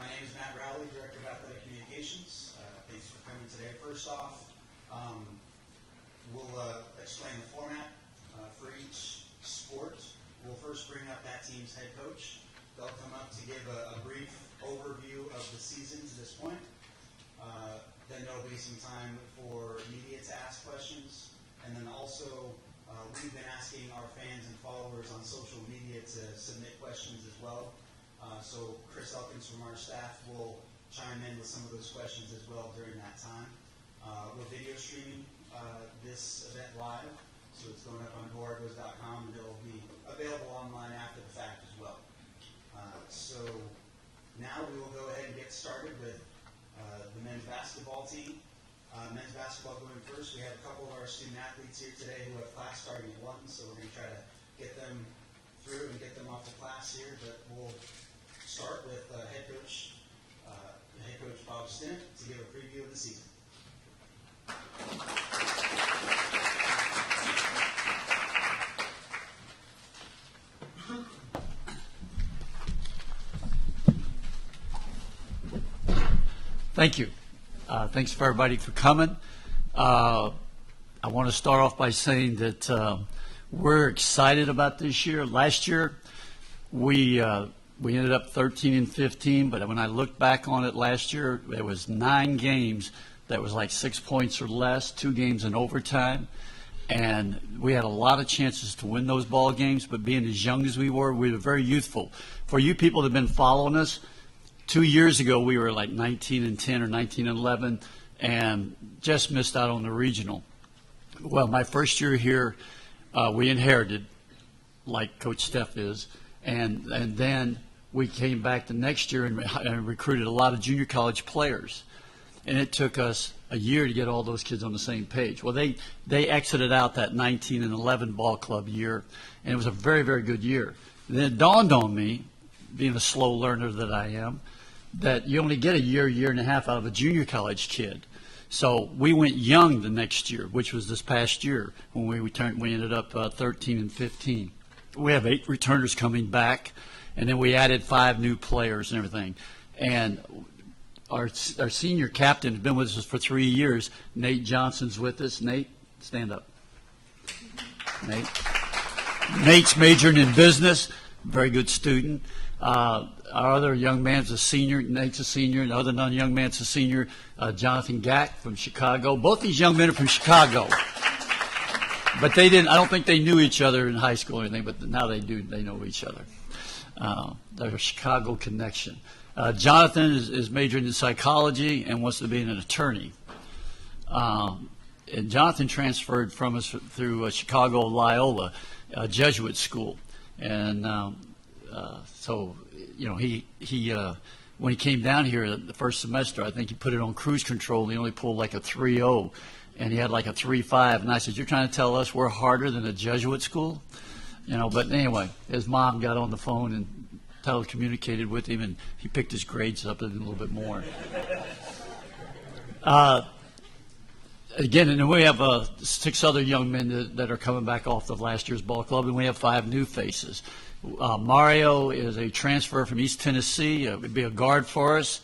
name is Matt Rowley, Director of Athletic Communications. Thanks for coming today. First off, we'll explain the format for each sport. We'll first bring up that team's head coach. They'll come up to give a brief overview of the season to this point. Then there'll be some time for media to ask questions. And then also, we've been asking our fans and followers on social media to submit questions as well. So Chris Elkins from our staff will chime in with some of those questions as well during that time. We're video streaming this event live, so it's going up on GoArgos.com, and it'll be available online after the fact as well. So now we will go ahead and get started with the men's basketball team. Men's basketball going first. We have a couple of our student athletes here today who have class starting at 1, so we're going to try to get them through and get them off the class here, but we'll start with head coach Bob Stinnett to give a preview of the season. Thank you. Thanks for everybody for coming. I want to start off by saying that we're excited about this year. Last year, we ended up 13-15, but when I look back on it last year, there was 9 games that was like 6 points or less, 2 games in overtime, and we had a lot of chances to win those ball games, but being as young as we were very youthful. For you people that have been following us, 2 years ago we were like 19-10 or 19-11 and just missed out on the regional. Well, my first year here, we inherited, like Coach Steph is, and then we came back the next year and recruited a lot of junior college players. And it took us a year to get all those kids on the same page. Well, they exited out that 19-11 ball club year, and it was a very, very good year. And then it dawned on me, being a slow learner that I am, that you only get a year and a half out of a junior college kid. So we went young the next year, which was this past year when we ended up 13-15. We have 8 returners coming back, and then we added 5 new players and everything. And our senior captain has been with us for 3 years. Nate Johnson's with us. Nate, stand up. Nate's majoring in business, very good student. Our other young man's a senior. Nate's a senior. And the other young man's a senior, Jonathan Gack from Chicago. Both these young men are from Chicago. But I don't think they knew each other in high school or anything, but now they do. They know each other. They're a Chicago connection. Jonathan is majoring in psychology and wants to be an attorney. And Jonathan transferred from us through Chicago Loyola Jesuit school. And so, you know, he when he came down here the first semester, I think he put it on cruise control. He only pulled like a 3.0, and he had like a 3.5. And I said, "You're trying to tell us we're harder than a Jesuit school?" You know, but anyway, his mom got on the phone and telecommunicated with him, and he picked his grades up a little bit more. Again, and then we have 6 other young men that are coming back off of last year's ball club, and we have 5 new faces. Mario is a transfer from East Tennessee. Would be a guard for us.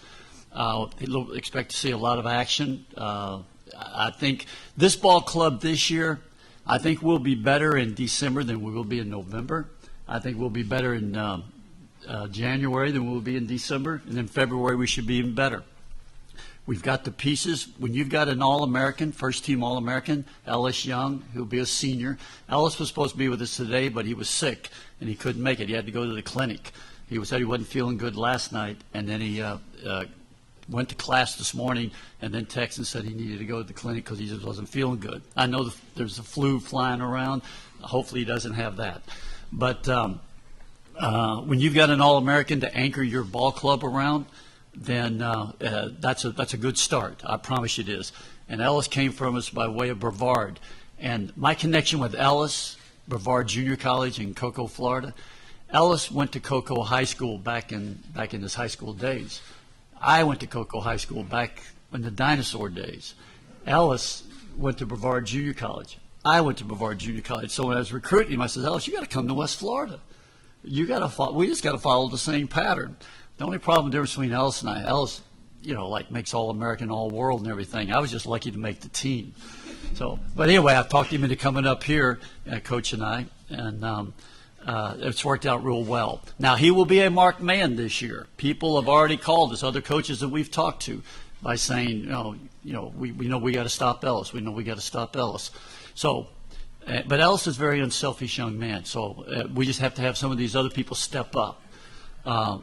He'll expect to see a lot of action. I think this ball club this year, I think we'll be better in December than we will be in November. I think we'll be better in January than we'll be in December, and in February we should be even better. We've got the pieces. When you've got an All-American, first-team All-American, Ellis Young, who'll be a senior. Ellis was supposed to be with us today, but he was sick, and he couldn't make it. He had to go to the clinic. He said he wasn't feeling good last night, and then he went to class this morning and then texted and said he needed to go to the clinic because he just wasn't feeling good. I know there's a flu flying around. Hopefully he doesn't have that. But when you've got an All-American to anchor your ball club around, then that's a good start. I promise you it is. And Ellis came from us by way of Brevard. And my connection with Ellis, Brevard Junior College in Cocoa, Florida, Ellis went to Cocoa High School back in his high school days. I went to Cocoa High School back in the dinosaur days. Ellis went to Brevard Junior College. I went to Brevard Junior College. So when I was recruiting him, I said, Ellis, you got to come to West Florida. We just got to follow the same pattern. The only problem difference between Ellis and I, Ellis, like makes All-American, All-World and everything. I was just lucky to make the team. So, but anyway, I've talked him into coming up here, Coach and I, and it's worked out real well. Now, he will be a marked man this year. People have already called us, other coaches that we've talked to, by saying, we know we got to stop Ellis. We know we got to stop Ellis. So, but Ellis is a very unselfish young man. So we just have to have some of these other people step up.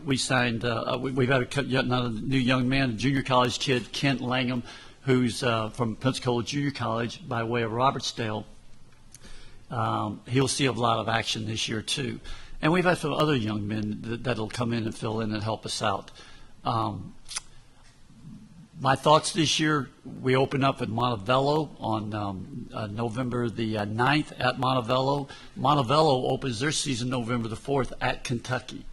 We signed, we've had another new young man, a junior college kid, Kent Langham, who's from Pensacola Junior College by way of Robertsdale. He'll see a lot of action this year, too. And we've had some other young men that'll come in and fill in and help us out. My thoughts this year, we open up at Montevallo on November the 9th at Montevallo. Montevallo opens their season November the 4th at Kentucky.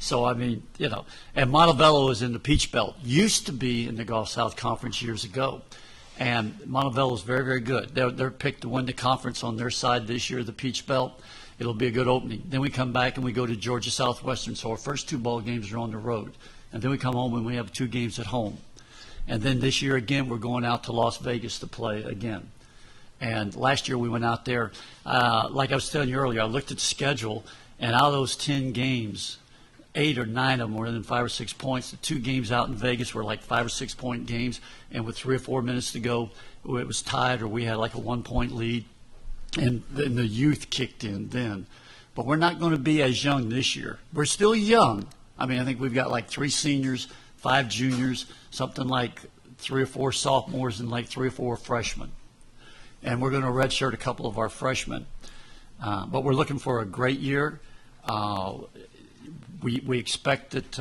So, I mean, and Montevallo is in the Peach Belt. Used to be in the Gulf South Conference years ago. And Montevallo is very, very good. They're picked to win the conference on their side this year, the Peach Belt. It'll be a good opening. Then we come back and we go to Georgia Southwestern. So our first 2 ball games are on the road. And then we come home and we have 2 games at home. And then this year again, we're going out to Las Vegas to play again. And last year we went out there. Like I was telling you earlier, I looked at the schedule, and out of those 10 games, 8 or 9 of them were within 5 or 6 points. The 2 games out in Vegas were like 5 or 6 point games, and with 3 or 4 minutes to go, it was tied, or we had like a 1 point lead, and then the youth kicked in then. But we're not going to be as young this year. We're still young. I mean, I think we've got like 3 seniors, 5 juniors, something like 3 or 4 sophomores, and like 3 or 4 freshmen. And we're going to redshirt a couple of our freshmen. But we're looking for a great year. We expect that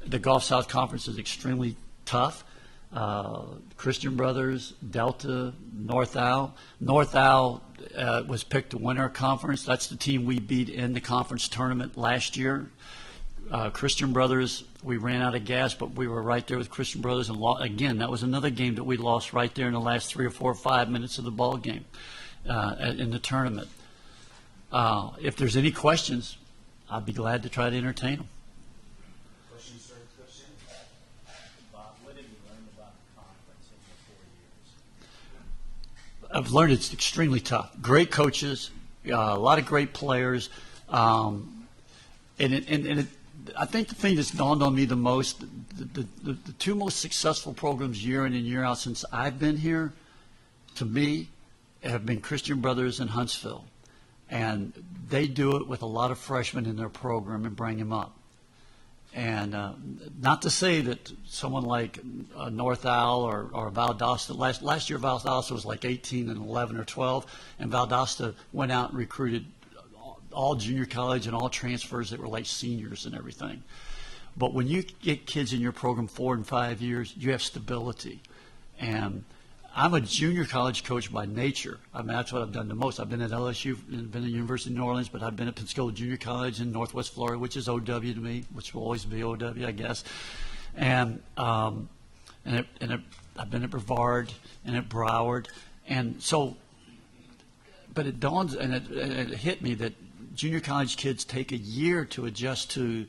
the Gulf South Conference is extremely tough. Christian Brothers, Delta, North Al. North Al was picked to win our conference. That's the team we beat in the conference tournament last year. Christian Brothers, we ran out of gas, but we were right there with Christian Brothers. And again, that was another game that we lost right there in the last 3 or 4 or 5 minutes of the ball game in the tournament. If there's any questions, I'd be glad to try to entertain them. Questions for Coach Sam? Bob, what have you learned about the conference in your 4 years? I've learned it's extremely tough. Great coaches, a lot of great players, I think the thing that's dawned on me the most, the 2 most successful programs year in and year out since I've been here, to me, have been Christian Brothers and Huntsville. And they do it with a lot of freshmen in their program and bring them up. And not to say that someone like North Al or Valdosta, last year Valdosta was like 18 and 11 or 12, and Valdosta went out and recruited all junior college and all transfers that were like seniors and everything. But when you get kids in your program 4 and 5 years, you have stability. And I'm a junior college coach by nature. I mean, that's what I've done the most. I've been at LSU, been at the University of New Orleans, but I've been at Pensacola Junior College in Northwest Florida, which is OW to me, which will always be OW, I guess. And I've been at Brevard and at Broward. And so, but it dawns and it hit me that junior college kids take a year to adjust to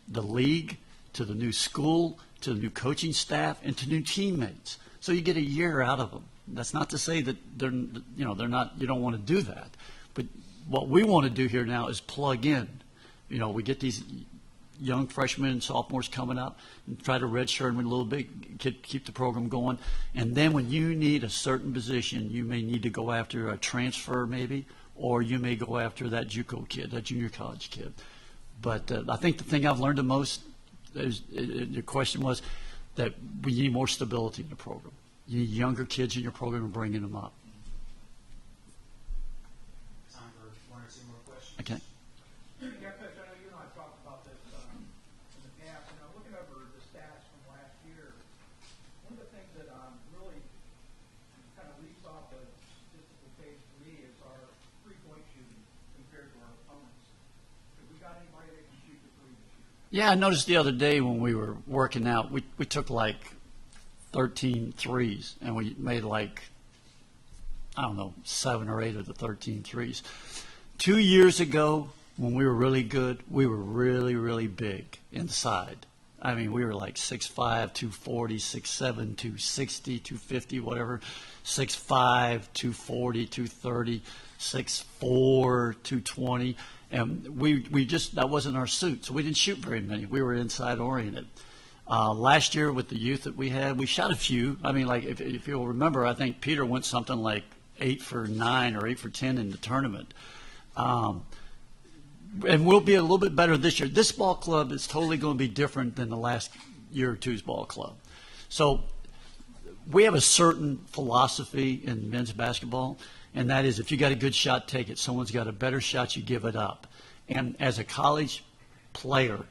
the league, to the new school, to the new coaching staff, and to new teammates. So you get a year out of them. That's not to say that they're not. You don't want to do that, but what we want to do here now is plug in. We get these young freshmen and sophomores coming up and try to redshirt them a little bit, keep the program going, and then when you need a certain position, you may need to go after a transfer maybe, or you may go after that JUCO kid, that junior college kid. But I think the thing I've learned the most is, your question was, that we need more stability in the program. You need younger kids in your program and bringing them up. Time for 1 or 2 more questions. Okay. Yeah, Coach, I know you and I talked about this in the past, and I'm looking over the stats from last year. One of the things that really kind of leaps off the statistical page for me is our 3-point shooting compared to our opponents. Have we got anybody that can shoot the 3 this year? Yeah, I noticed the other day when we were working out, we took like 13 threes, and we made like, 7 or 8 of the 13 threes. 2 years ago, when we were really good, we were really, really big inside. I mean, we were like 6'5", 240, 6'7", 260, 250, whatever, 6'5", 240, 230, 6'4", 220. And we just, that wasn't our suit, so we didn't shoot very many. We were inside oriented. Last year with the youth that we had, we shot a few. I mean, like if you'll remember, I think Peter went something like 8 for 9 or 8 for 10 in the tournament. And we'll be a little bit better this year. This ball club is totally going to be different than the last year or two's ball club. So we have a certain philosophy in men's basketball, and that is if you got a good shot, take it. Someone's got a better shot, you give it up. And as a college player,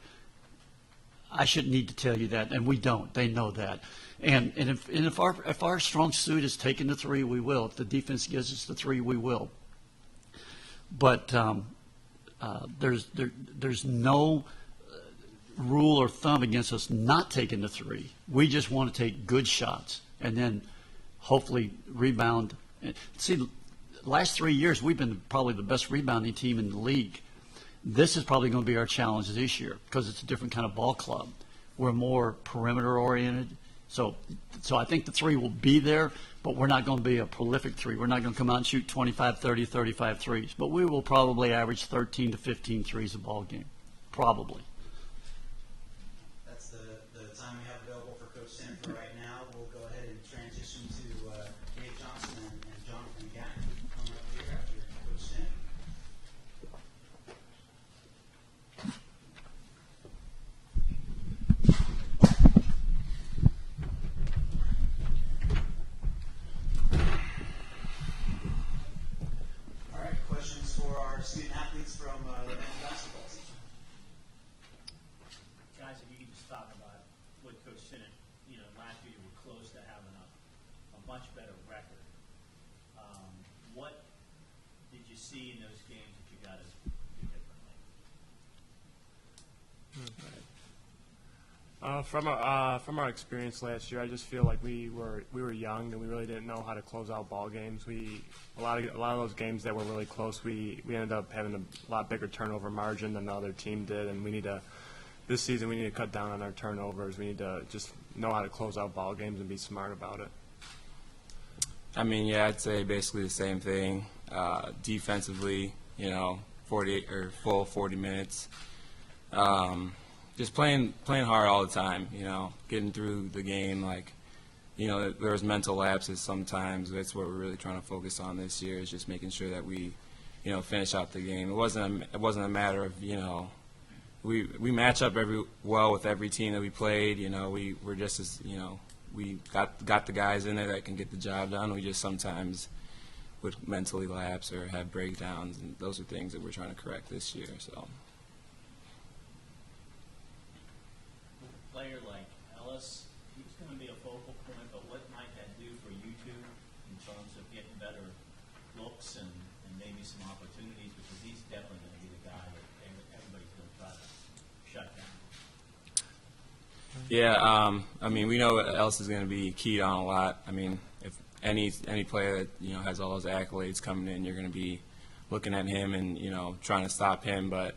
I shouldn't need to tell you that, and we don't. They know that. And if our strong suit is taking the three, we will. If the defense gives us the three, we will. But there's no rule or thumb against us not taking the three. We just want to take good shots and then hopefully rebound. See, last 3 years we've been probably the best rebounding team in the league. This is probably going to be our challenge this year because it's a different kind of ball club. We're more perimeter oriented. So I think the three will be there, but we're not going to be a prolific three. We're not going to come out and shoot 25, 30, 35 threes. But we will probably average 13 to 15 threes a ball game, probably. That's the time we have available for Coach Sinner for right now. We'll go ahead and transition to Dave Johnson and Jonathan Gack coming up here after Coach Sinner. All right, questions for our student athletes from the men's basketball team. Guys, if you could just talk about what Coach Sinnott, last year you were close to having a much better record. What did you see in those games that you got to do differently? From our experience last year, I just feel like we were young and we really didn't know how to close out ball games. A lot of those games that were really close, we ended up having a lot bigger turnover margin than the other team did, and this season we need to cut down on our turnovers. We need to just know how to close out ball games and be smart about it. I mean, yeah, I'd say basically the same thing. Defensively, 48 or full 40 minutes. Just playing hard all the time, getting through the game. Like, there was mental lapses sometimes. That's what we're really trying to focus on this year, is just making sure that we, finish out the game. It wasn't a matter of, we match up well with every team that we played. We're just as, we got the guys in there that can get the job done. We just sometimes would mentally lapse or have breakdowns, and those are things that we're trying to correct this year. So. A player like Ellis, he's going to be a focal point, but what might that do for you two in terms of getting better looks and maybe some opportunities, because he's definitely going to be the guy that everybody's going to try to shut down. Yeah, I mean, we know Ellis is going to be keyed on a lot. I mean, if any player that has all those accolades coming in, you're going to be looking at him and trying to stop him. But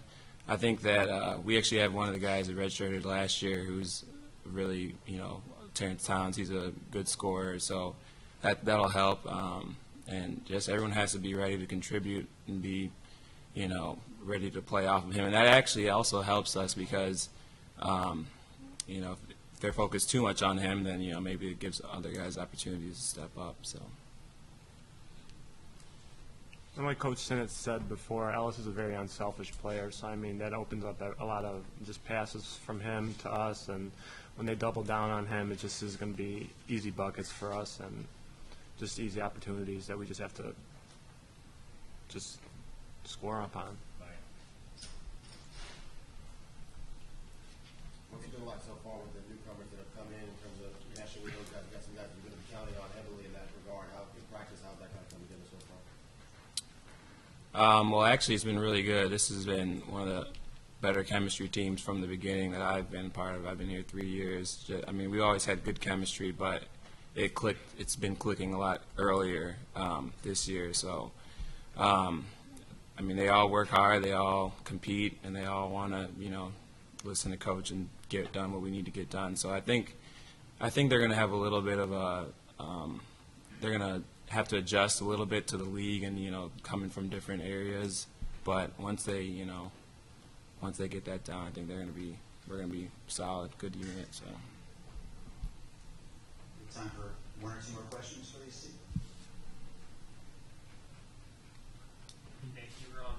I think that we actually have one of the guys that redshirted last year who's really, Terrence Towns. He's a good scorer, so that'll help. And just everyone has to be ready to contribute and be, ready to play off of him. And that actually also helps us because, if they're focused too much on him, then maybe it gives other guys opportunities to step up. So. And like Coach Sinnott said before, Ellis is a very unselfish player, so I mean that opens up a lot of just passes from him to us, and when they double down on him, it just is going to be easy buckets for us and just easy opportunities that we just have to just score upon. What's it been like so far with the newcomers that have come in terms of nationally, those guys, got some guys you're going to be counting on heavily in that regard? How in practice, how's that kind of come together so far? Well, actually, it's been really good. This has been one of the better chemistry teams from the beginning that I've been part of. I've been here 3 years. I mean, we always had good chemistry, but it clicked. It's been clicking a lot earlier this year. So, I mean, they all work hard, they all compete, and they all want to, listen to coach and get done what we need to get done. So I think they're going to have a little bit of they're going to have to adjust a little bit to the league and, coming from different areas. But once they get that down, I think we're going to be solid, good unit. So. Time for one or two more questions for these teams. Nate, you were on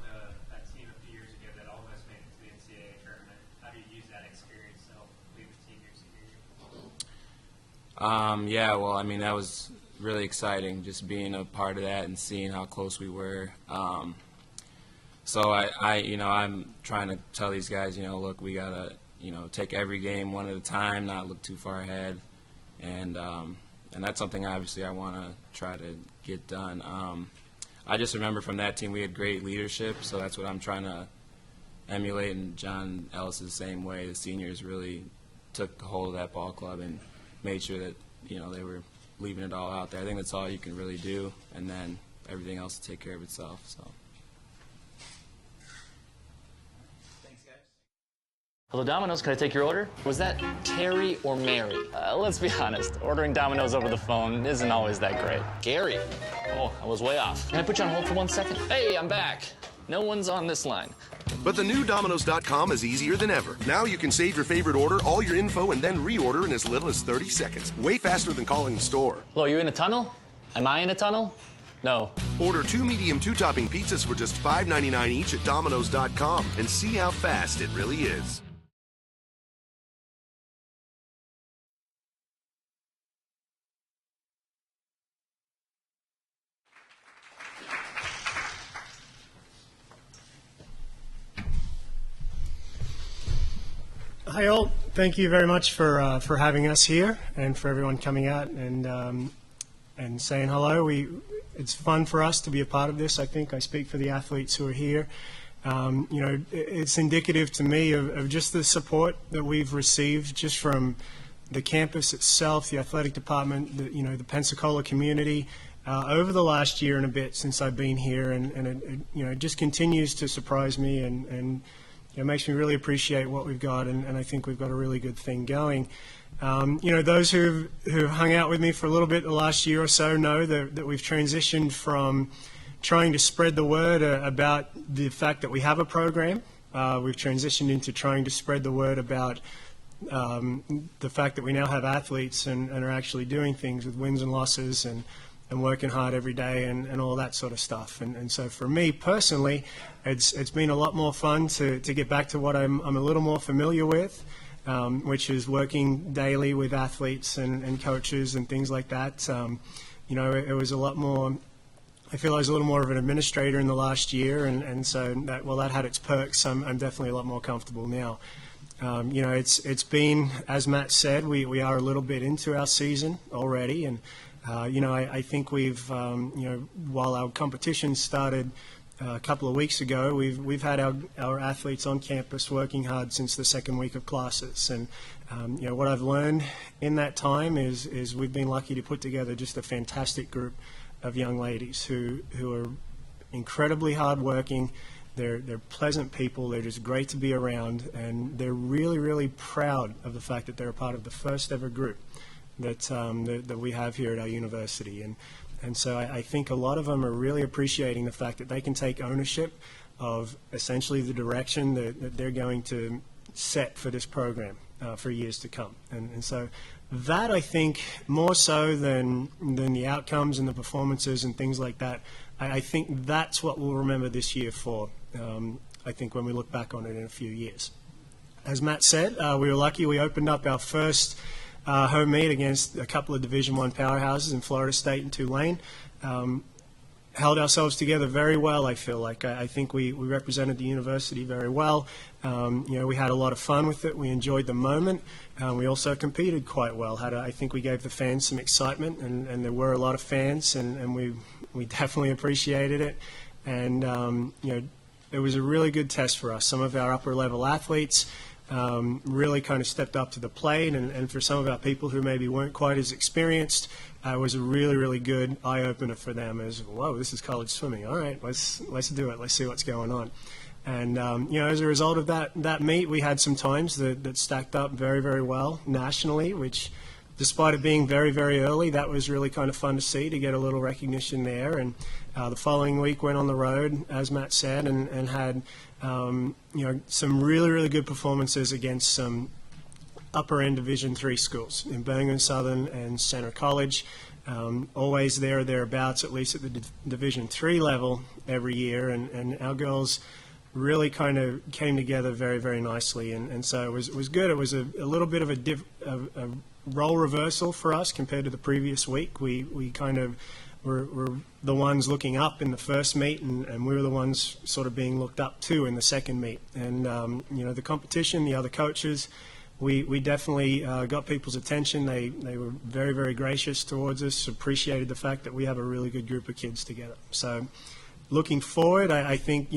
that team a few years ago that almost made it to the NCAA tournament. How do you use that experience to help lead the team your senior year? Yeah, well, I mean, that was really exciting, just being a part of that and seeing how close we were. So I'm trying to tell these guys, look, we gotta, take every game one at a time, not look too far ahead, and that's something obviously I want to try to get done. I just remember from that team we had great leadership, so that's what I'm trying to emulate. And John Ellis is the same way. The seniors really took hold of that ball club and made sure that they were leaving it all out there. I think that's all you can really do, and then everything else will take care of itself. So. Thanks, guys. Hello, Domino's. Can I take your order? Was that Terry or Mary? Let's be honest. Ordering Domino's over the phone isn't always that great. Gary. Oh, I was way off. Can I put you on hold for 1 second? Hey, I'm back. No one's on this line. But the new Domino's.com is easier than ever. Now you can save your favorite order, all your info, and then reorder in as little as 30 seconds. Way faster than calling the store. Hello, you in a tunnel? Am I in a tunnel? No. Order 2 medium 2-topping pizzas for just $5.99 each at Domino's.com and see how fast it really is. Hi all, thank you very much for having us here and for everyone coming out and saying hello. It's fun for us to be a part of this. I think I speak for the athletes who are here. It's indicative to me of just the support that we've received just from the campus itself, the athletic department, the Pensacola community over the last year and a bit since I've been here, and it just continues to surprise me and it makes me really appreciate what we've got, and I think we've got a really good thing going. Those who've hung out with me for a little bit the last year or so know that we've transitioned from trying to spread the word about the fact that we have a program. We've transitioned into trying to spread the word about the fact that we now have athletes and are actually doing things with wins and losses and working hard every day and all that sort of stuff. And so for me personally, it's been a lot more fun to get back to what I'm a little more familiar with, which is working daily with athletes and coaches and things like that. It was a lot more, I feel I was a little more of an administrator in the last year, and so that had its perks. I'm definitely a lot more comfortable now. It's been, as Matt said, we are a little bit into our season already, and I think we've, while our competition started a couple of weeks ago, we've had our athletes on campus working hard since the second week of classes. And, what I've learned in that time is we've been lucky to put together just a fantastic group of young ladies who are incredibly hardworking. They're pleasant people. They're just great to be around. And they're really, really proud of the fact that they're a part of the first ever group that we have here at our university, and so I think a lot of them are really appreciating the fact that they can take ownership of essentially the direction that they're going to set for this program for years to come, and so that, I think, more so than the outcomes and the performances and things like that, I think that's what we'll remember this year for. I think when we look back on it in a few years. As Matt said, we were lucky. We opened up our first home meet against a couple of Division I powerhouses in Florida State and Tulane. Held ourselves together very well, I feel like. I think we represented the university very well. We had a lot of fun with it. We enjoyed the moment. We also competed quite well. I think we gave the fans some excitement, and there were a lot of fans, and we definitely appreciated it. And, it was a really good test for us. Some of our upper-level athletes really kind of stepped up to the plate, and for some of our people who maybe weren't quite as experienced, it was a really, really good eye-opener for them as, whoa, this is college swimming. All right, let's do it. Let's see what's going on. And, as a result of that meet, we had some times that stacked up very, very well nationally, which, despite it being very, very early, that was really kind of fun to see, to get a little recognition there. And the following week went on the road, as Matt said, and had, some really, really good performances against some upper-end Division III schools in Birmingham Southern and Center College. Always there or thereabouts, at least at the Division III level every year. And our girls really kind of came together very, very nicely. And so it was good. It was a little bit of a role reversal for us compared to the previous week. We kind of were the ones looking up in the first meet, and we were the ones sort of being looked up to in the second meet. And, the competition, the other coaches, we definitely got people's attention. They were very, very gracious towards us, appreciated the fact that we have a really good group of kids together. So looking forward, I think,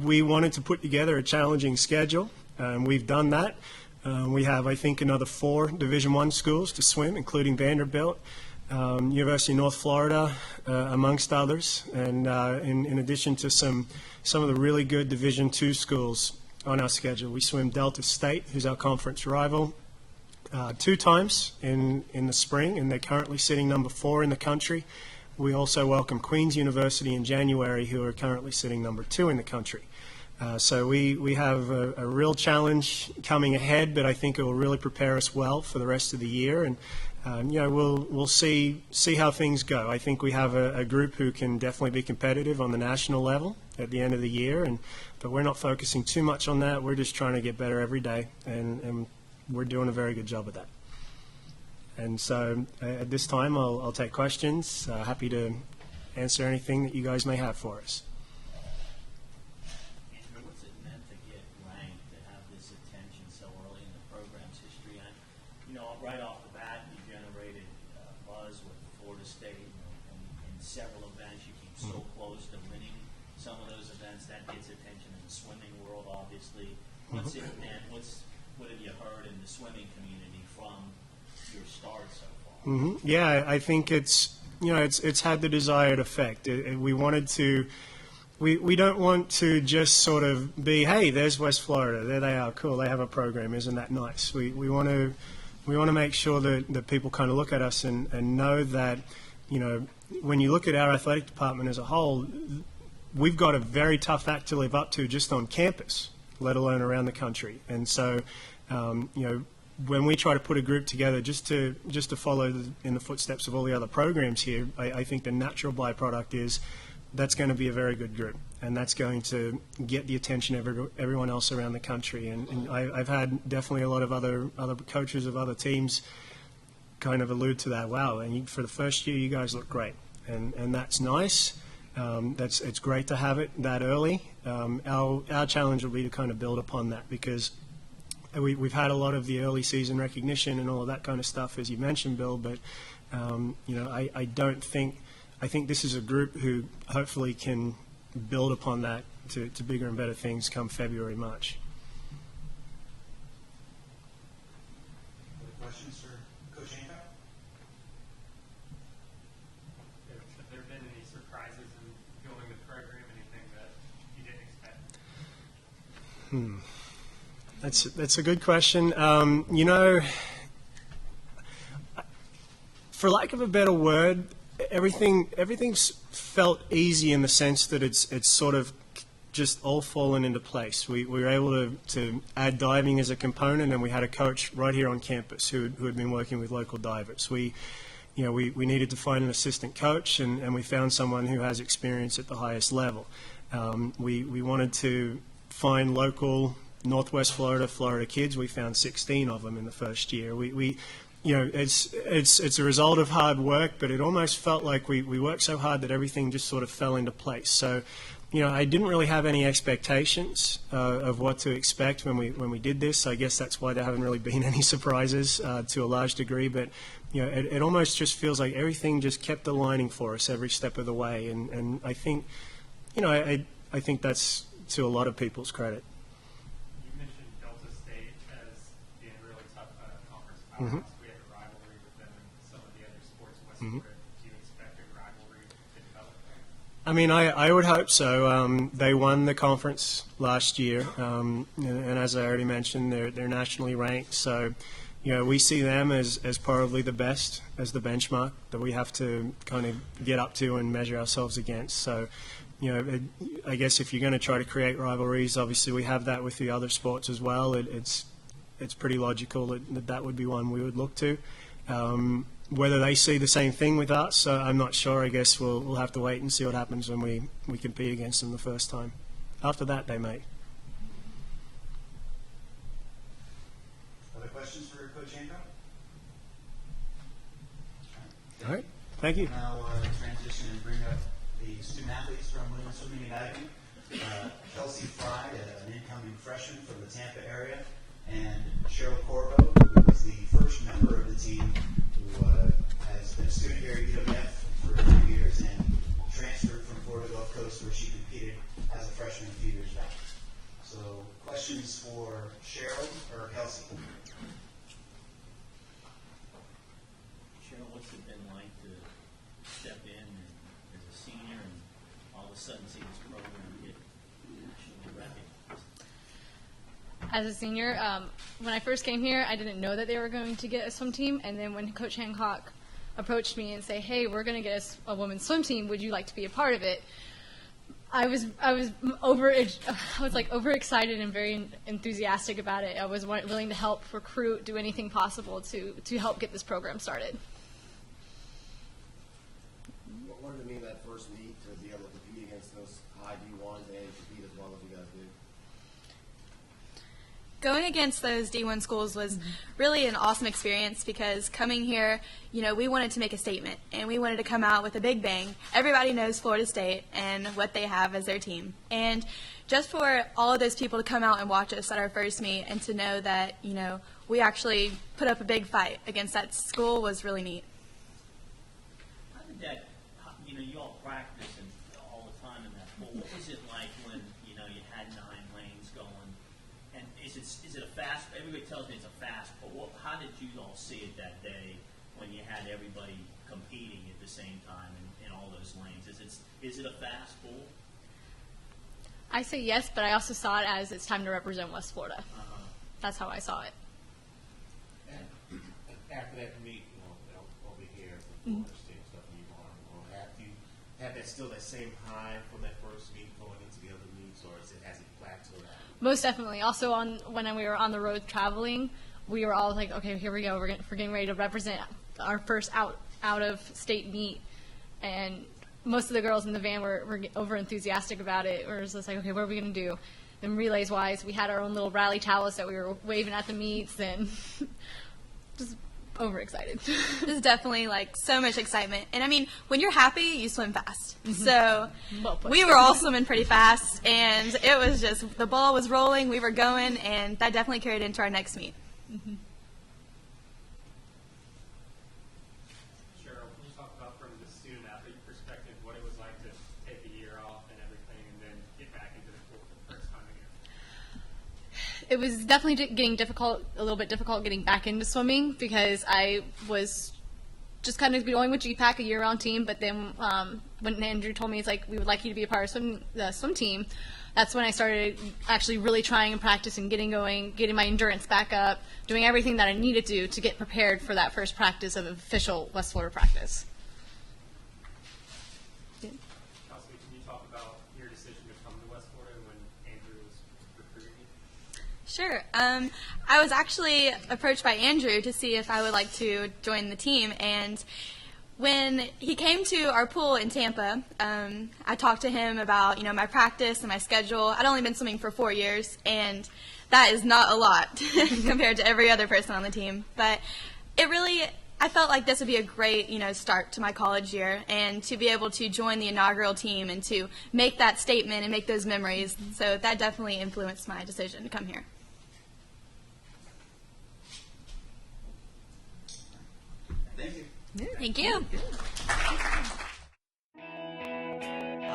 we wanted to put together a challenging schedule. We've done that. We have, I think, another 4 Division I schools to swim, including Vanderbilt, University of North Florida, amongst others. And in addition to some of the really good Division II schools on our schedule, we swim Delta State, who's our conference rival, 2 times in the spring, and they're currently sitting number 4 in the country. We also welcome Queen's University in January, who are currently sitting number 2 in the country. So we have a real challenge coming ahead, but I think it will really prepare us well for the rest of the year. And we'll see how things go. I think we have a group who can definitely be competitive on the national level at the end of the year, but we're not focusing too much on that. We're just trying to get better every day, and we're doing a very good job of that. And so at this time, I'll take questions. Happy to answer anything that you guys may have for us. Andrew, what's it meant to get ranked, to have this attention so early in the program's history? And, right off the bat, you generated buzz with Florida State, and in several events, you came so close to winning some of those events. That gets attention in the swimming world, obviously. What's it meant? What have you heard in the swimming community from your start so far? Yeah, I think it's had the desired effect. We wanted to. We don't want to just sort of be, hey, there's West Florida, there they are, cool, they have a program, isn't that nice? We want to make sure that people kind of look at us and know that, when you look at our athletic department as a whole, we've got a very tough act to live up to just on campus, let alone around the country. And so, when we try to put a group together just to follow in the footsteps of all the other programs here, I think the natural byproduct is that's going to be a very good group, and that's going to get the attention of everyone else around the country. And I've had definitely a lot of other coaches of other teams kind of allude to that. Wow, and for the first year, you guys look great, and that's nice. It's great to have it that early. Our challenge will be to kind of build upon that, because we've had a lot of the early season recognition and all of that kind of stuff, as you mentioned, Bill. But I think this is a group who hopefully can build upon that to bigger and better things come February, March. Other questions for Coach Hancock? Have there been any surprises in building the program? Anything that you didn't expect? That's a good question. For lack of a better word, everything's felt easy in the sense that it's sort of just all fallen into place. We were able to add diving as a component, and we had a coach right here on campus who had been working with local divers. We needed to find an assistant coach, and we found someone who has experience at the highest level. We wanted to find local Northwest Florida kids. We found 16 of them in the first year. It's a result of hard work, but it almost felt like we worked so hard that everything just sort of fell into place. So, I didn't really have any expectations of what to expect when we did this. I guess that's why there haven't really been any surprises to a large degree. But it almost just feels like everything just kept aligning for us every step of the way. And I think, I think that's to a lot of people's credit. You mentioned Delta State. Obviously, we have a rivalry with them and some of the other sports in West Florida. Do you expect a rivalry to develop there? I mean, I would hope so. They won the conference last year, and as I already mentioned, they're nationally ranked. So, we see them as probably the best, as the benchmark that we have to kind of get up to and measure ourselves against. So, I guess if you're going to try to create rivalries, obviously we have that with the other sports as well. It's pretty logical that would be one we would look to. Whether they see the same thing with us, I'm not sure. I guess we'll have to wait and see what happens when we compete against them the first time. After that, they may. Other questions for Coach Hancock? All right. Thank you. Now transition and bring up the student athletes from Women's Swimming Academy. Kelsey Fry, an incoming freshman from the Tampa area, and Cheryl Corbo, who was the first member of the team who has been a student here at UWF for a few years and transferred from Florida Gulf Coast, where she competed as a freshman a few years back. So, questions for Cheryl or Kelsey? Cheryl, what's it been like to step in as a senior and all of a sudden see this program get nationally recognized? As a senior, when I first came here, I didn't know that they were going to get a swim team. And then when Coach Hancock approached me and say, "Hey, we're going to get a women's swim team. Would you like to be a part of it?" I was overexcited and very enthusiastic about it. I was willing to help recruit, do anything possible to help get this program started. What did it mean that first meet to be able to compete against those high D1s and compete as well as you guys did? Going against those D1 schools was really an awesome experience because coming here, we wanted to make a statement and we wanted to come out with a big bang. Everybody knows Florida State and what they have as their team. And just for all of those people to come out and watch us at our first meet and to know that, we actually put up a big fight against that school was really neat. How did that, you all practice and all the time in that pool. What was it like when, you had 9 lanes going? And is it a fast, everybody tells me it's a fast pool. How did you all see it that day when you had everybody competing at the same time in all those lanes? Is it a fast pool? I say yes, but I also saw it as it's time to represent West Florida. That's how I saw it. And after that meet, over here, from Florida State stuff, have that still that same high from that first meet going into the other meets, or has it plateaued? Most definitely. Also, when we were on the road traveling, we were all like, okay, here we go. We're getting ready to represent our first out of state meet, and most of the girls in the van were over enthusiastic about it. We were just like, okay, what are we going to do? Then relays wise, we had our own little rally towels that we were waving at the meets, and just overexcited. There's definitely so much excitement. And I mean, when you're happy, you swim fast. So we were all swimming pretty fast, and it was just, the ball was rolling, we were going, and that definitely carried into our next meet. Cheryl, can you talk about from the student athlete perspective what it was like to take a year off and everything and then get back into the pool for the first time again? It was definitely getting a little bit difficult getting back into swimming because I was just kind of going with GPAC, a year-round team, but then when Andrew told me, it's like, we would like you to be a part of the swim team, that's when I started actually really trying and practicing, getting going, getting my endurance back up, doing everything that I needed to get prepared for that first practice of official West Florida practice. Kelsey, can you talk about your decision to come to West Florida when Andrew was recruiting you? Sure. I was actually approached by Andrew to see if I would like to join the team, and when he came to our pool in Tampa, I talked to him about my practice and my schedule. I'd only been swimming for 4 years, and that is not a lot compared to every other person on the team. But I felt like this would be a great start to my college year, and to be able to join the inaugural team and to make that statement and make those memories. So that definitely influenced my decision to come here. Thank you. Thank you.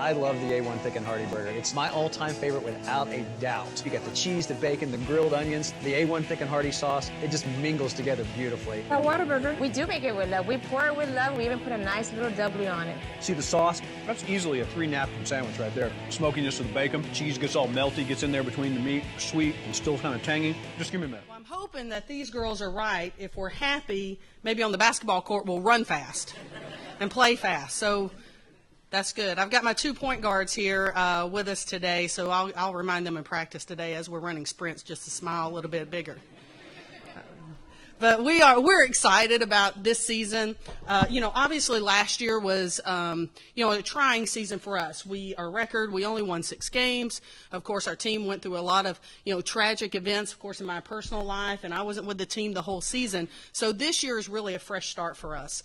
I love the A1 Thick and Hearty Burger. It's my all-time favorite without a doubt. You got the cheese, the bacon, the grilled onions, the A1 Thick and Hearty sauce. It just mingles together beautifully. Our Whataburger, we do make it with love. We pour it with love. We even put a nice little W on it. See the sauce? That's easily a 3-napkin sandwich right there. Smokiness of the bacon, cheese gets all melty, gets in there between the meat, sweet and still kind of tangy. Just give me a minute. I'm hoping that these girls are right. If we're happy, maybe on the basketball court we'll run fast and play fast. So that's good. I've got my 2 point guards here with us today, so I'll remind them in practice today as we're running sprints just to smile a little bit bigger. But we're excited about this season. Obviously last year was, a trying season for us. Our record, we only won 6 games. Of course, our team went through a lot of, tragic events, of course, in my personal life, and I wasn't with the team the whole season. So this year is really a fresh start for us.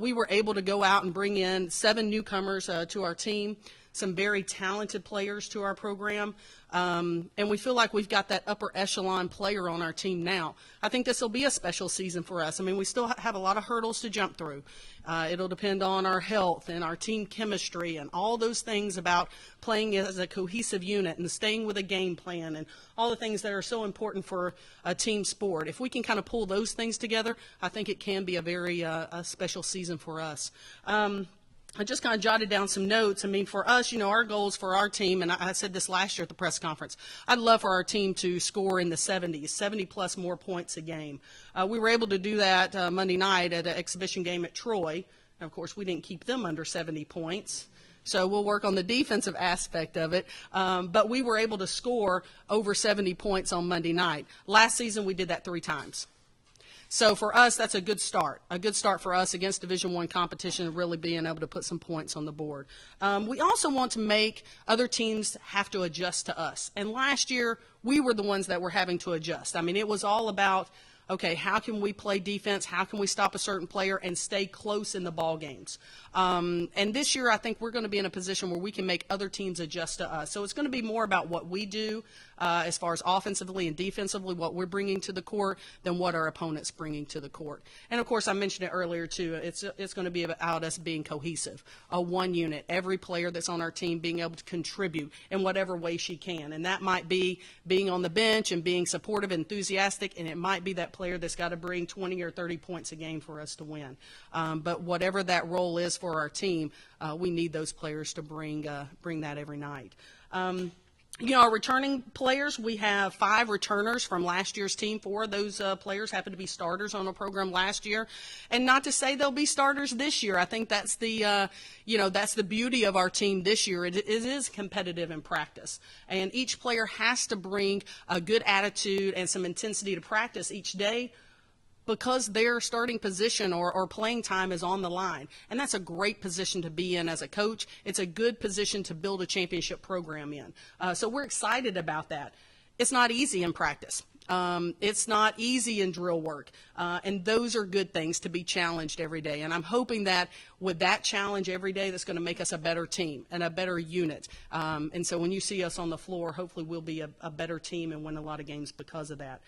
We were able to go out and bring in 7 newcomers to our team, some very talented players to our program. And we feel like we've got that upper echelon player on our team now. I think this will be a special season for us. I mean, we still have a lot of hurdles to jump through. It'll depend on our health and our team chemistry and all those things about playing as a cohesive unit and staying with a game plan and all the things that are so important for a team sport. If we can kind of pull those things together, I think it can be a very special season for us. I just kind of jotted down some notes. I mean, for us, our goals for our team, and I said this last year at the press conference, I'd love for our team to score in the 70s, 70-plus more points a game. We were able to do that Monday night at an exhibition game at Troy. And of course, we didn't keep them under 70 points. So we'll work on the defensive aspect of it. But we were able to score over 70 points on Monday night. Last season, we did that 3 times. So for us, that's a good start for us against Division I competition and really being able to put some points on the board. We also want to make other teams have to adjust to us. And last year, we were the ones that were having to adjust. I mean, it was all about, okay, how can we play defense? How can we stop a certain player and stay close in the ball games? And this year, I think we're going to be in a position where we can make other teams adjust to us. So it's going to be more about what we do as far as offensively and defensively, what we're bringing to the court, than what our opponent's bringing to the court. And, of course, I mentioned it earlier, too. It's going to be about us being cohesive, a one unit, every player that's on our team being able to contribute in whatever way she can. And that might be being on the bench and being supportive, enthusiastic, and it might be that player that's got to bring 20 or 30 points a game for us to win. But whatever that role is for our team, we need those players to bring that every night. Our returning players, we have 5 returners from last year's team. 4 of those players happen to be starters on the program last year. And not to say they'll be starters this year. I think that's the beauty of our team this year. It is competitive in practice. And each player has to bring a good attitude and some intensity to practice each day, because their starting position or playing time is on the line. And that's a great position to be in as a coach. It's a good position to build a championship program in. So we're excited about that. It's not easy in practice. It's not easy in drill work. And those are good things to be challenged every day. And I'm hoping that with that challenge every day, that's going to make us a better team and a better unit. And so when you see us on the floor, hopefully we'll be a better team and win a lot of games because of that.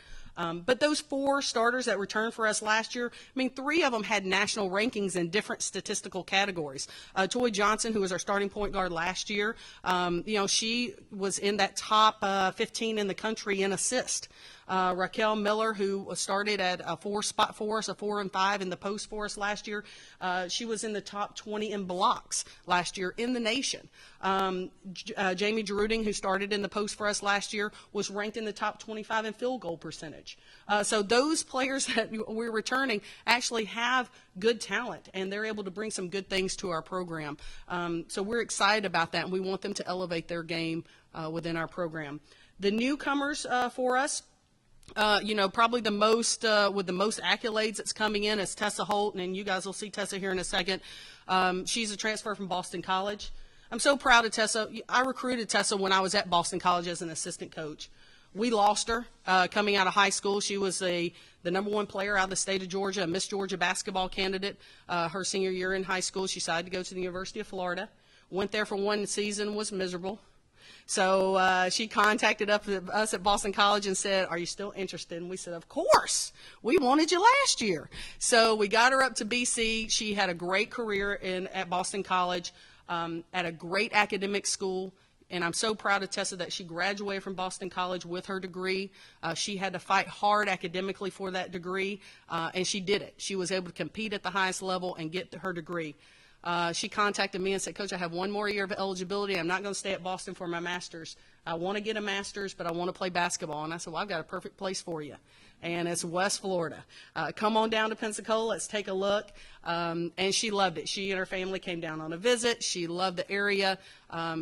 But those 4 starters that returned for us last year, 3 of them had national rankings in different statistical categories. Toy Johnson, who was our starting point guard last year, she was in that top 15 in the country in assist. Raquel Miller, who started at a 4 spot for us, a 4 and 5 in the post for us last year, she was in the top 20 in blocks last year in the nation. Jamie Geruding, who started in the post for us last year, was ranked in the top 25 in field goal percentage. So those players that we're returning actually have good talent, and they're able to bring some good things to our program. So we're excited about that, and we want them to elevate their game within our program. The newcomers for us, probably the most with the most accolades that's coming in is Tessa Holt, and you guys will see Tessa here in a second. She's a transfer from Boston College. I'm so proud of Tessa. I recruited Tessa when I was at Boston College as an assistant coach. We lost her coming out of high school. She was the number 1 player out of the state of Georgia, a Miss Georgia basketball candidate. Her senior year in high school, she decided to go to the University of Florida. Went there for 1 season, was miserable. So she contacted us at Boston College and said, "Are you still interested?" And we said, "Of course. We wanted you last year." So we got her up to BC. She had a great career at Boston College. at a great academic school. And I'm so proud of Tessa that she graduated from Boston College with her degree. She had to fight hard academically for that degree, and she did it. She was able to compete at the highest level and get her degree. She contacted me and said, Coach, I have one more year of eligibility. I'm not going to stay at Boston for my master's. I want to get a master's, but I want to play basketball. And I said, well, I've got a perfect place for you. And it's West Florida. Come on down to Pensacola. Let's take a look. And she loved it. She and her family came down on a visit. She loved the area.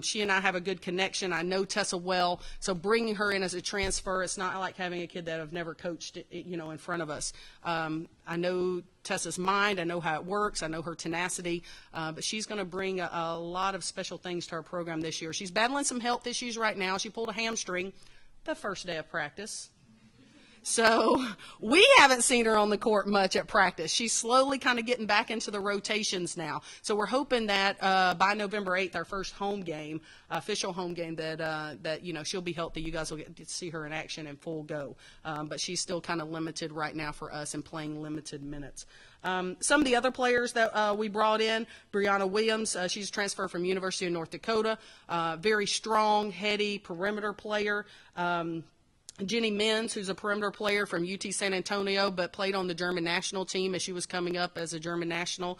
She and I have a good connection. I know Tessa well. So bringing her in as a transfer, it's not like having a kid that I've never coached, in front of us. I know Tessa's mind. I know how it works. I know her tenacity. But she's going to bring a lot of special things to our program this year. She's battling some health issues right now. She pulled a hamstring the first day of practice. So we haven't seen her on the court much at practice. She's slowly kind of getting back into the rotations now. So we're hoping that by November 8th, our first home game, official home game, that she'll be healthy. You guys will get to see her in action in full go. But she's still kind of limited right now for us and playing limited minutes. Some of the other players that we brought in, Brianna Williams, she's transferred from University of North Dakota, very strong, heady perimeter player. Jenny Menz, who's a perimeter player from UT San Antonio, but played on the German national team as she was coming up as a German national.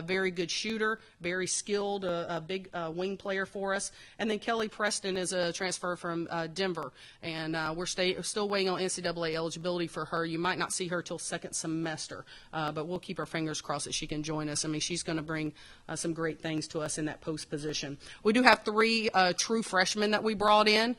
Very good shooter, very skilled, a big wing player for us. And then Kelly Preston is a transfer from Denver, and we're still waiting on NCAA eligibility for her. You might not see her till second semester, but we'll keep our fingers crossed that she can join us. I mean, she's going to bring some great things to us in that post position. We do have 3 true freshmen that we brought in.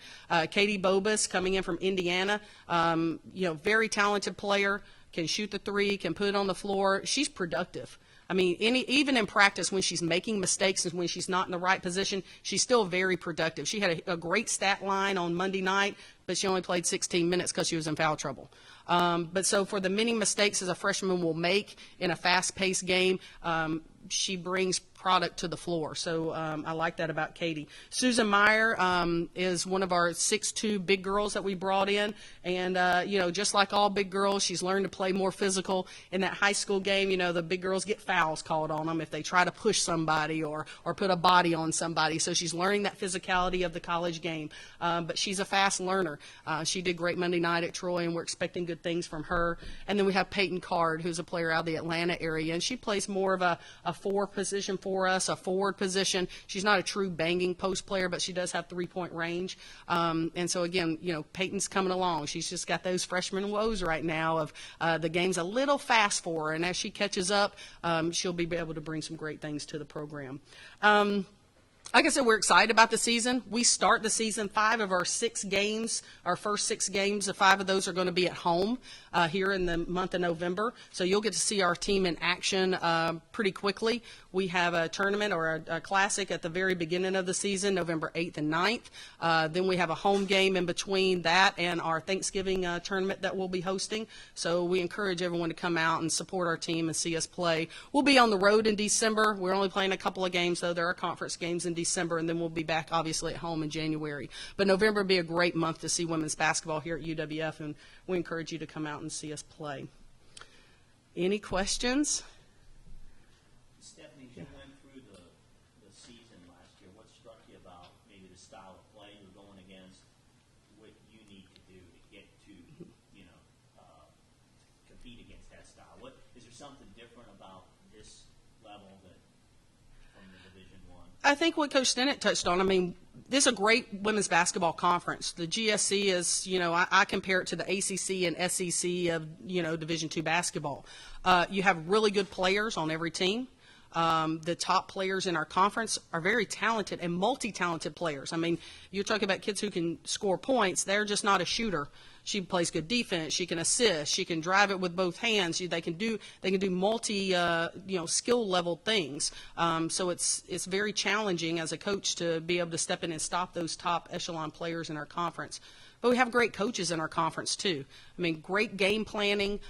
Katie Bobus coming in from Indiana, very talented player, can shoot the 3, can put it on the floor. She's productive. I mean, even in practice, when she's making mistakes and when she's not in the right position, she's still very productive. She had a great stat line on Monday night, but she only played 16 minutes because she was in foul trouble. But so for the many mistakes as a freshman will make in a fast-paced game, she brings product to the floor. So I like that about Katie. Susan Meyer is one of our 6'2" big girls that we brought in. And, just like all big girls, she's learned to play more physical. In that high school game, the big girls get fouls called on them if they try to push somebody or put a body on somebody. So she's learning that physicality of the college game. But she's a fast learner. She did great Monday night at Troy, and we're expecting good things from her. And then we have Peyton Card, who's a player out of the Atlanta area, and she plays more of a 4 position for us, a forward position. She's not a true banging post player, but she does have 3-point range. And so again, Peyton's coming along. She's just got those freshman woes right now of the game's a little fast for her, and as she catches up, she'll be able to bring some great things to the program. Like I said, we're excited about the season. We start the season 5 of our 6 games. Our first 6 games, 5 of those are going to be at home here in the month of November. So you'll get to see our team in action pretty quickly. We have a tournament or a classic at the very beginning of the season, November 8th and 9th. Then we have a home game in between that and our Thanksgiving tournament that we'll be hosting. So we encourage everyone to come out and support our team and see us play. We'll be on the road in December. We're only playing a couple of games, though. There are conference games in December, and then we'll be back, obviously, at home in January. But November will be a great month to see women's basketball here at UWF, and we encourage you to come out and see us play. Any questions? Stephanie, as you went through the season last year, what struck you about maybe the style of play you're going against, what you need to do to get to, compete against that style? Is there something different about this level that from the Division I? I think what Coach Stennett touched on, this is a great women's basketball conference. The GSC is, I compare it to the ACC and SEC of, Division II basketball. You have really good players on every team. The top players in our conference are very talented and multi-talented players. You're talking about kids who can score points. They're just not a shooter. She plays good defense. She can assist. She can drive it with both hands. They can do multi, skill level things. So it's very challenging as a coach to be able to step in and stop those top echelon players in our conference. But we have great coaches in our conference, too. Great game planning,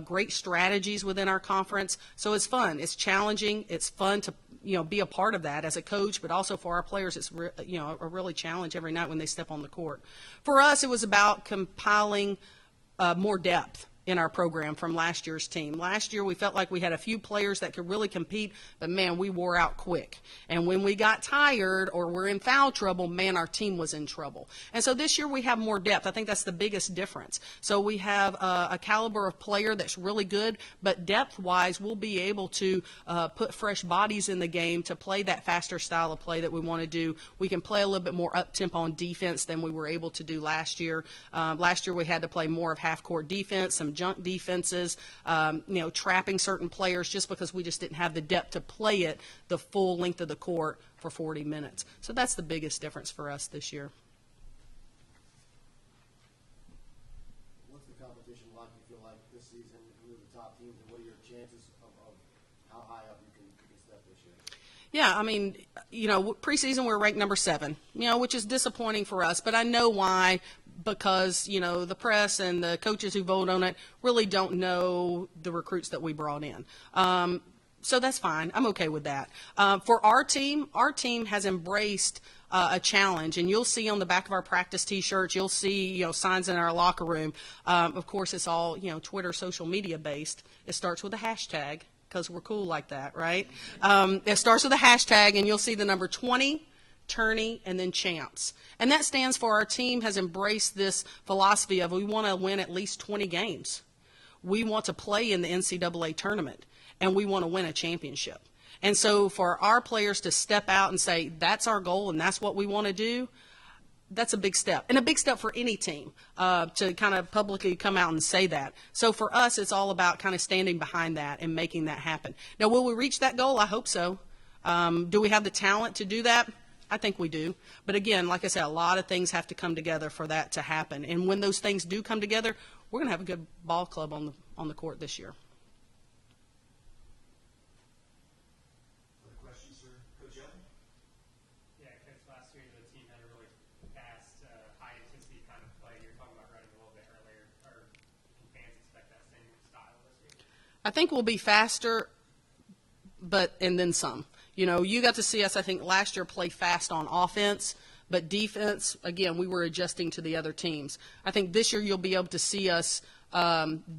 great strategies within our conference. So it's fun. It's challenging. It's fun to, be a part of that as a coach, but also for our players, it's, a really challenge every night when they step on the court. For us, it was about compiling more depth. in our program from last year's team. Last year, we felt like we had a few players that could really compete, but man, we wore out quick. And when we got tired or were in foul trouble, man, our team was in trouble. And so this year we have more depth. I think that's the biggest difference. So we have a caliber of player that's really good, but depth-wise, we'll be able to put fresh bodies in the game to play that faster style of play that we want to do. We can play a little bit more up-tempo on defense than we were able to do last year. Last year we had to play more of half-court defense, some junk defenses, trapping certain players just because we just didn't have the depth to play it the full length of the court for 40 minutes. So that's the biggest difference for us this year. What's the competition like, you feel like, this season? Who are the top teams, and what are your chances of how high up you can step this year? Yeah, I mean, preseason we're ranked number 7, which is disappointing for us, but I know why. Because, the press and the coaches who vote on it really don't know the recruits that we brought in. So that's fine. I'm okay with that. For our team has embraced a challenge, and you'll see on the back of our practice T-shirts, you'll see, signs in our locker room. Of course, it's all, Twitter, social media based. It starts with a hashtag because we're cool like that, right? It starts with a hashtag, and you'll see the number 20, tourney, and then champs. And that stands for our team has embraced this philosophy of we want to win at least 20 games. We want to play in the NCAA tournament, and we want to win a championship. And so for our players to step out and say, that's our goal and that's what we want to do, that's a big step. And a big step for any team to kind of publicly come out and say that. So for us, it's all about kind of standing behind that and making that happen. Now, will we reach that goal? I hope so. Do we have the talent to do that? I think we do. But again, like I said, a lot of things have to come together for that to happen. And when those things do come together, we're going to have a good ball club on the court this year. Other questions for Coach Young? Yeah, Coach, last year the team had a really fast, high-intensity kind of play. You were talking about running a little bit earlier. Can fans expect that same style this year? I think we'll be faster, and then some. You got to see us, I think, last year play fast on offense, but defense, again, we were adjusting to the other teams. I think this year you'll be able to see us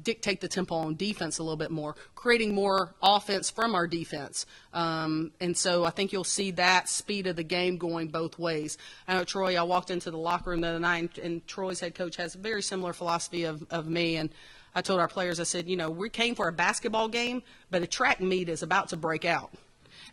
dictate the tempo on defense a little bit more, creating more offense from our defense. And so I think you'll see that speed of the game going both ways. I know, Troy, I walked into the locker room the other night, and Troy's head coach has a very similar philosophy of me, and I told our players, I said, we came for a basketball game, but a track meet is about to break out.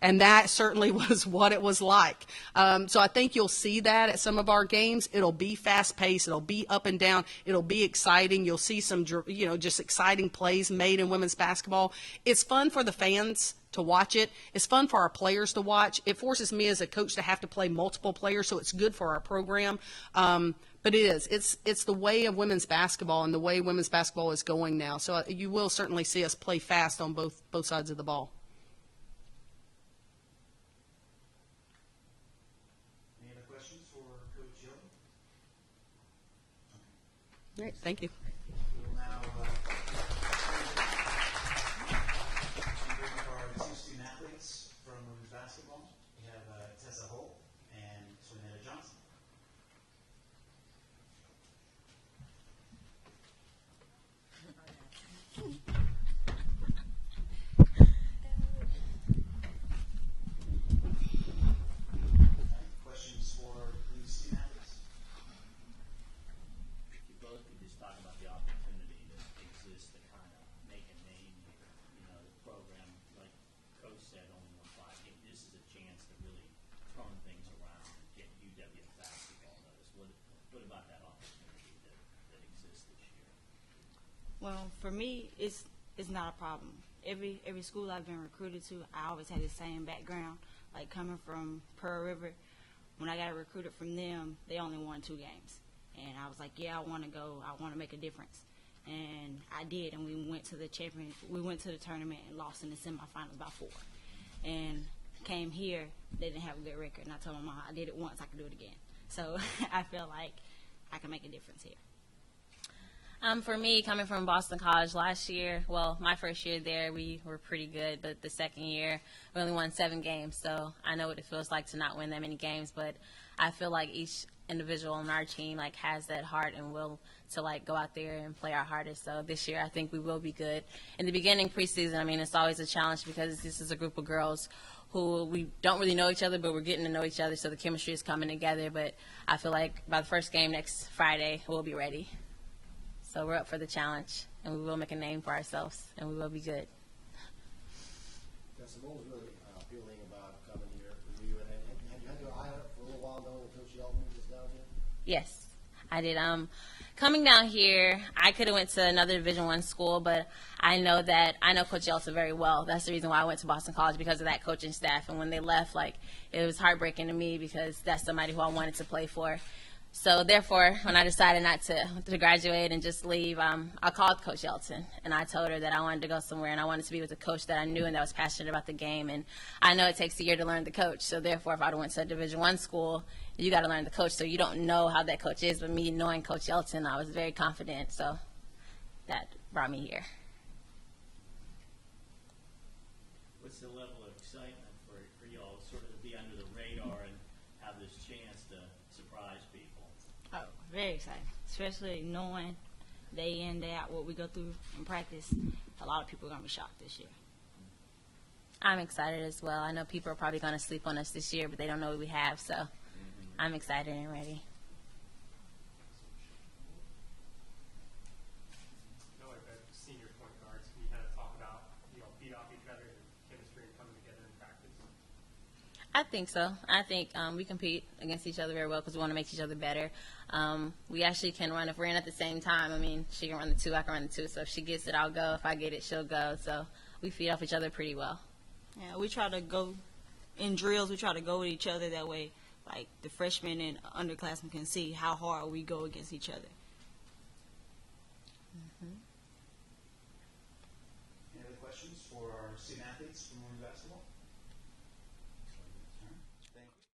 And that certainly was what it was like. So I think you'll see that at some of our games. It'll be fast-paced. It'll be up and down. It'll be exciting. You'll see some, just exciting plays made in women's basketball. It's fun for the fans to watch it. It's fun for our players to watch. It forces me as a coach to have to play multiple players, so it's good for our program. But it is. It's the way of women's basketball and the way women's basketball is going now. So you will certainly see us play fast on both sides of the ball. Great, thank you. We'll now bring up our 2 student athletes from women's basketball. We have Tessa Holt and Swinetta Johnson. Questions for these student athletes? Both could just talk about the opportunity that exists to kind of make a name here. The program, like Coach said, only won 5 games. This is a chance to really turn things around and get UW basketball notice. What about that opportunity that exists this year? Well, for me, it's not a problem. Every school I've been recruited to, I always had the same background. Like coming from Pearl River, when I got recruited from them, they only won 2 games. And I was like, yeah, I want to go. I want to make a difference. And I did, and we went to the tournament and lost in the semifinals by 4. And came here, they didn't have a good record. And I told my mom, I did it once, I can do it again. So I feel like I can make a difference here. For me, coming from Boston College last year, well, my first year there, we were pretty good, but the second year, we only won 7 games, so I know what it feels like to not win that many games, but I feel like individual on our team like has that heart and will to like go out there and play our hardest. So this year I think we will be good. In the beginning preseason, I mean, it's always a challenge because this is a group of girls who we don't really know each other, but we're getting to know each other, so the chemistry is coming together. But I feel like by the first game next Friday, we'll be ready. So we're up for the challenge, and we will make a name for ourselves, and we will be good. Justin, what was really appealing about coming here for you? And have you had your eye on it for a little while knowing that Coach Shelton was down here? Yes, I did. Coming down here, I could have went to another Division I school, but I know Coach Yeltsin very well. That's the reason why I went to Boston College, because of that coaching staff. And when they left, like, it was heartbreaking to me because that's somebody who I wanted to play for. So therefore, when I decided not to graduate and just leave, I called Coach Yeltsin, and I told her that I wanted to go somewhere, and I wanted to be with a coach that I knew and that was passionate about the game. And I know it takes a year to learn the coach. So therefore, if I went to a Division I school, you got to learn the coach. So you don't know how that coach is. But me knowing Coach Yeltsin, I was very confident. So that brought me here. What's the level of excitement for y'all sort of to be under the radar and have this chance to surprise people? Oh, very exciting, especially knowing day in, day out what we go through in practice. A lot of people are going to be shocked this year. I'm excited as well. I know people are probably going to sleep on us this year, but they don't know what we have. So I'm excited and ready. Like the senior point guards, can you kind of talk about, feed off each other and chemistry and coming together in practice? I think so. I think we compete against each other very well because we want to make each other better. We actually can run, if we're in at the same time. I mean, she can run the 2, I can run the 2. So if she gets it, I'll go. If I get it, she'll go. So we feed off each other pretty well. Yeah, we try to go in drills. We try to go with each other that way. Like the freshmen and underclassmen can see how hard we go against each other. Any other questions for our student athletes from